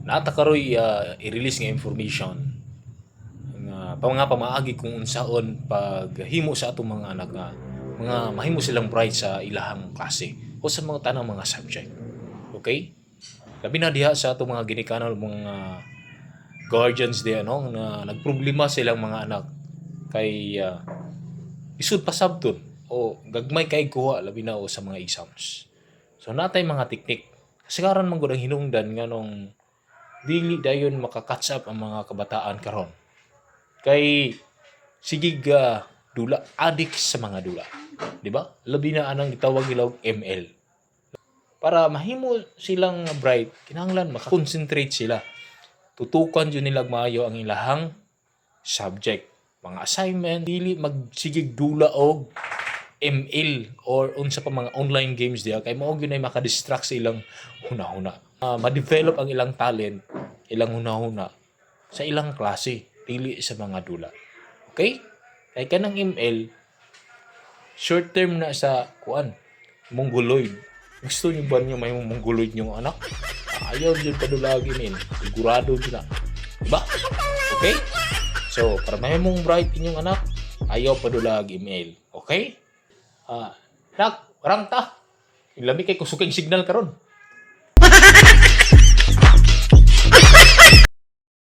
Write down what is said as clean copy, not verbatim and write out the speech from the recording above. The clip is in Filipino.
Nata karoy i-release nga information nga mga pamaagi kung unsaon paghimo sa atong mga anak nga mga mahimo silang bright sa ilahang klase o sa mga tanang mga subject. Okay? Labi na diha sa atong mga ginikanan mga guardians di ano na nagproblema silang mga anak kay isud pa sabton o gagmay kay kuha labi na o sa mga exams. So natay mga teknik. Kasagaran man gud ang hinungdan nga nung dili dayon maka-catch up ang mga kabataan karon. Kay sigig dula adik sa mga dula. Di ba? Labi na anang gitawag nila og ML. Para mahimo silang bright, kinahanglan maka-concentrate sila. Tutukan jud nila maayo ang ilahang subject. Mga assignment, dili magsigig dula og ML or unsa pa mga online games diya kay mao gyud ay maka-distract sa ilang hunahuna. Ma-develop ang ilang talent, ilang hunahuna sa ilang klase, dili sa mga dula. Okay? Kay kanang ML short term na sa kuan, mongoloid. Gusto niyo ba niyo may mongoloid yung anak? Ayaw dyan padulagi min. Sigurado dyan na. Diba? Okay? So, para may mong bright inyong anak, ayaw padulagi email. Okay? Nak, parang ta. Ilami kay kusuking signal karon.